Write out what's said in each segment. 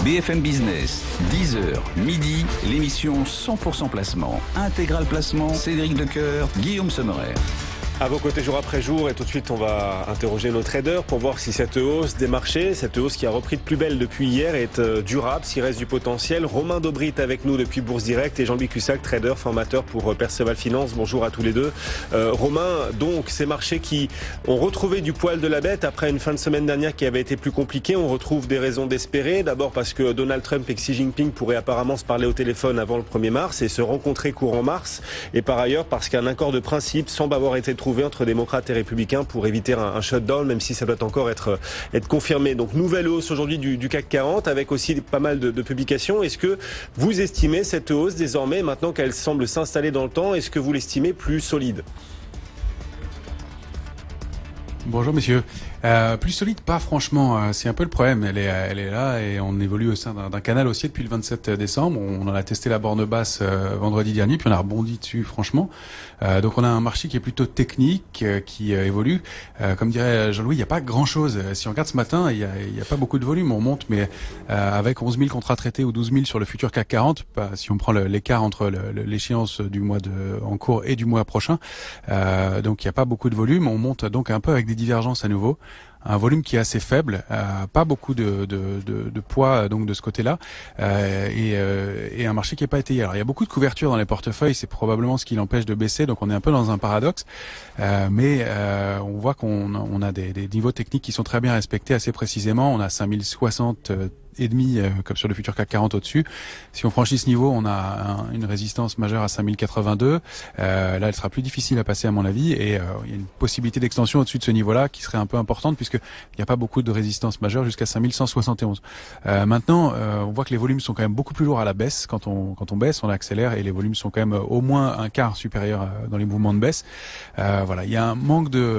BFM Business, 10h, midi, l'émission 100% placement. Intégral placement, Cédric Decoeur, Guillaume Sommerer. À vos côtés jour après jour, et tout de suite on va interroger nos traders pour voir si cette hausse des marchés, cette hausse qui a repris de plus belle depuis hier, est durable, s'il reste du potentiel. Romain Daubry est avec nous depuis Bourse Direct et Jean-Louis Cussac, trader, formateur pour Perceval Finance. Bonjour à tous les deux. Romain, donc ces marchés qui ont retrouvé du poil de la bête après une fin de semaine dernière qui avait été plus compliquée, on retrouve des raisons d'espérer. D'abord parce que Donald Trump et Xi Jinping pourraient apparemment se parler au téléphone avant le 1er mars et se rencontrer courant mars. Et par ailleurs parce qu'un accord de principe semble avoir été trouvé entre démocrates et républicains pour éviter un shutdown, même si ça doit encore être confirmé. Donc nouvelle hausse aujourd'hui du CAC 40 avec aussi pas mal de publications. Est-ce que vous estimez cette hausse désormais, maintenant qu'elle semble s'installer dans le temps, est-ce que vous l'estimez plus solide ? Bonjour messieurs. Plus solide, pas franchement. C'est un peu le problème. Elle est là et on évolue au sein d'un canal haussier depuis le 27 décembre. On en a testé la borne basse vendredi dernier, puis on a rebondi dessus franchement. Donc on a un marché qui est plutôt technique, qui évolue. Comme dirait Jean-Louis, il n'y a pas grand-chose. Si on regarde ce matin, il y a pas beaucoup de volume. On monte, mais avec 11 000 contrats traités ou 12 000 sur le futur CAC 40, si on prend l'écart entre l'échéance du mois en cours et du mois prochain. Donc il n'y a pas beaucoup de volume. On monte donc un peu avec des divergences à nouveau. Un volume qui est assez faible, pas beaucoup de poids donc de ce côté-là, et un marché qui n'est pas étayé. Alors il y a beaucoup de couverture dans les portefeuilles, c'est probablement ce qui l'empêche de baisser, donc on est un peu dans un paradoxe, mais on voit qu'on a des niveaux techniques qui sont très bien respectés assez précisément. On a 5060 et demi comme sur le futur CAC 40 au-dessus. Si on franchit ce niveau, on a une résistance majeure à 5082. Là, elle sera plus difficile à passer à mon avis, et il y a une possibilité d'extension au-dessus de ce niveau-là qui serait un peu importante puisque il n'y a pas beaucoup de résistance majeure jusqu'à 5171. Maintenant, on voit que les volumes sont quand même beaucoup plus lourds à la baisse. Quand on baisse, on accélère et les volumes sont quand même au moins un quart supérieurs dans les mouvements de baisse. Voilà, il y a un manque de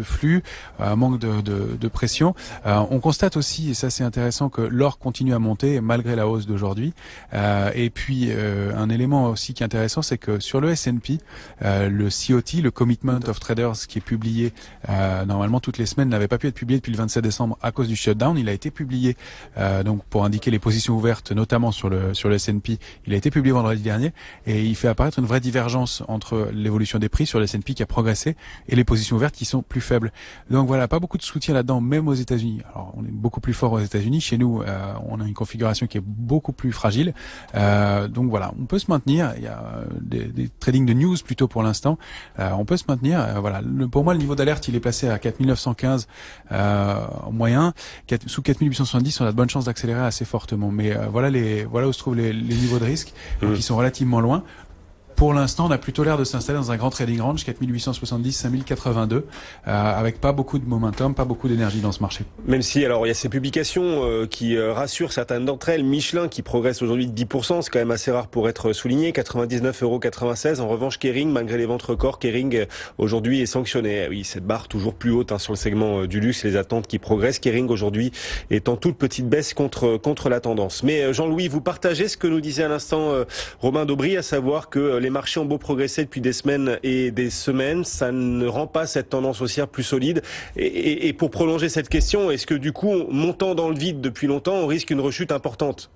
flux, un manque de pression. On constate aussi, et ça c'est intéressant, que l'or continue à monter malgré la hausse d'aujourd'hui. Et puis un élément aussi qui est intéressant, c'est que sur le S&P, le COT, le Commitment of Traders, qui est publié normalement toutes les semaines, n'avait pas pu être publié depuis le 27 décembre à cause du shutdown. Il a été publié donc pour indiquer les positions ouvertes, notamment sur le S&P. Il a été publié vendredi dernier et il fait apparaître une vraie divergence entre l'évolution des prix sur le S&P qui a progressé et les positions ouvertes qui sont plus faibles. Donc voilà, pas beaucoup de soutien là-dedans, même aux États-Unis. Alors on est beaucoup plus fort aux États-Unis. Chez nous, on a une configuration qui est beaucoup plus fragile. Donc voilà, on peut se maintenir. Il y a des trading de news plutôt pour l'instant. On peut se maintenir. Voilà, pour moi, le niveau d'alerte, il est placé à 4915 en moyen. Sous 4870, on a de bonnes chances d'accélérer assez fortement. Mais voilà où se trouvent les niveaux de risque, qui sont relativement loin. Pour l'instant, on a plutôt l'air de s'installer dans un grand trading range, 4870, 5082, avec pas beaucoup de momentum, pas beaucoup d'énergie dans ce marché. Même si, alors, il y a ces publications qui rassurent certaines d'entre elles. Michelin qui progresse aujourd'hui de 10%, c'est quand même assez rare pour être souligné, 99,96 €. En revanche, Kering, malgré les ventes records, Kering aujourd'hui est sanctionné. Oui, cette barre toujours plus haute sur le segment du luxe, les attentes qui progressent. Kering aujourd'hui est en toute petite baisse contre la tendance. Mais Jean-Louis, vous partagez ce que nous disait à l'instant Romain Daubry, à savoir que les marchés ont beau progresser depuis des semaines et des semaines, ça ne rend pas cette tendance haussière plus solide. Et pour prolonger cette question, est-ce que du coup, montant dans le vide depuis longtemps, on risque une rechute importante ?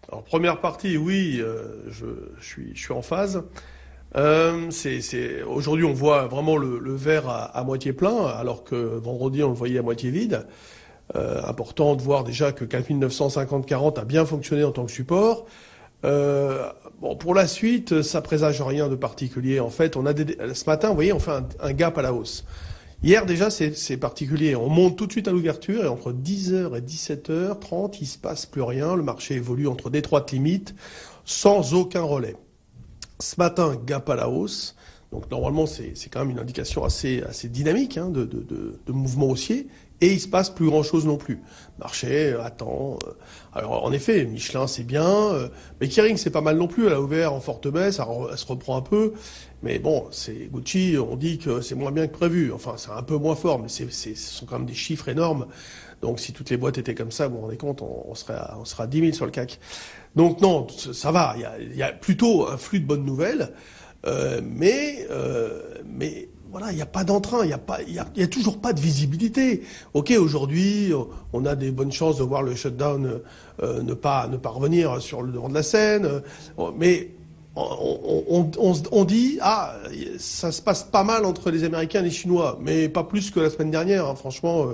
Alors première partie, oui, je suis en phase. Aujourd'hui, on voit vraiment le verre à moitié plein, alors que vendredi, on le voyait à moitié vide. Important de voir déjà que 4950-40 a bien fonctionné en tant que support. Pour la suite, ça présage rien de particulier. En fait, ce matin, vous voyez, on fait un gap à la hausse. Hier, déjà, c'est particulier. On monte tout de suite à l'ouverture et entre 10h et 17h30, il se passe plus rien. Le marché évolue entre d'étroites limites, sans aucun relais. Ce matin, gap à la hausse. Donc, normalement, c'est quand même une indication assez dynamique de mouvement haussier. Et il se passe plus grand-chose non plus. Marché attend. Alors en effet, Michelin c'est bien, mais Kering c'est pas mal non plus. Elle a ouvert en forte baisse, elle se reprend un peu. Mais bon, c'est Gucci, on dit que c'est moins bien que prévu. Enfin, c'est un peu moins fort, mais ce sont quand même des chiffres énormes. Donc si toutes les boîtes étaient comme ça, vous vous rendez compte, on serait à 10 000 sur le CAC. Donc non, ça va. Il y a plutôt un flux de bonnes nouvelles, mais voilà, il n'y a pas d'entrain, il y a toujours pas de visibilité. Ok, aujourd'hui, on a des bonnes chances de voir le shutdown ne pas revenir sur le devant de la scène, mais on dit ça se passe pas mal entre les Américains et les Chinois, mais pas plus que la semaine dernière. Hein, franchement,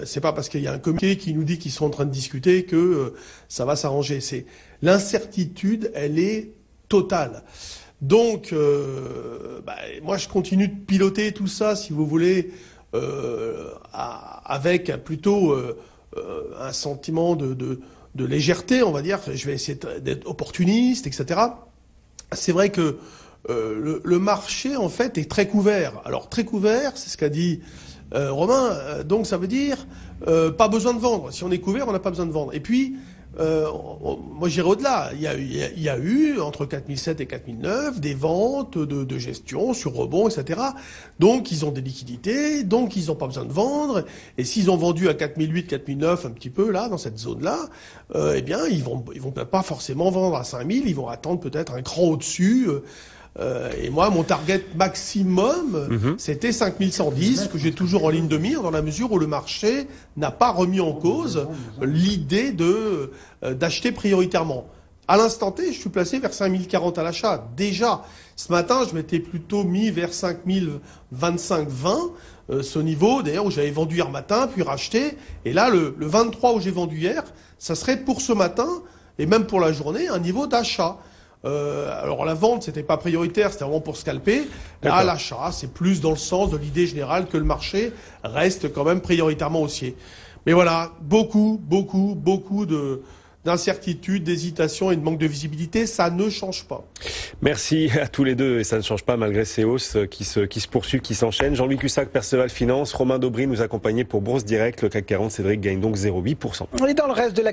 c'est pas parce qu'il y a un communiqué qui nous dit qu'ils sont en train de discuter que ça va s'arranger. C'est l'incertitude, elle est totale. Donc, moi, je continue de piloter tout ça, si vous voulez, avec plutôt un sentiment de légèreté, on va dire. Je vais essayer d'être opportuniste, etc. C'est vrai que le marché, en fait, est très couvert. Alors, très couvert, c'est ce qu'a dit Romain. Donc, ça veut dire pas besoin de vendre. Si on est couvert, on n'a pas besoin de vendre. Et puis, moi, j'irai au-delà. Il y a eu, entre 4007 et 4009, des ventes de gestion sur rebond, etc. Donc, ils ont des liquidités, donc ils n'ont pas besoin de vendre. Et s'ils ont vendu à 4008, 4009, un petit peu, là, dans cette zone-là, eh bien, ils vont pas forcément vendre à 5000, ils vont attendre peut-être un cran au-dessus. Et moi, mon target maximum, c'était 5110, que j'ai toujours en ligne de mire, dans la mesure où le marché n'a pas remis en cause l'idée d'acheter prioritairement. À l'instant T, je suis placé vers 5040 à l'achat. Déjà, ce matin, je m'étais plutôt mis vers 5025-20, ce niveau, d'ailleurs, où j'avais vendu hier matin, puis racheté. Et là, le 23 où j'ai vendu hier, ça serait pour ce matin, et même pour la journée, un niveau d'achat. Alors la vente, c'était pas prioritaire, c'était vraiment pour scalper. Là, l'achat, c'est plus dans le sens de l'idée générale que le marché reste quand même prioritairement haussier. Mais voilà, beaucoup d'incertitudes, d'hésitations et de manque de visibilité, ça ne change pas. Merci à tous les deux, et ça ne change pas malgré ces hausses qui se poursuivent, qui s'enchaînent. Jean-Louis Cussac, Perceval Finance, Romain Daubry nous accompagnait pour Bourse Direct. Le CAC 40, Cédric gagne donc 0,8%. On est dans le reste de la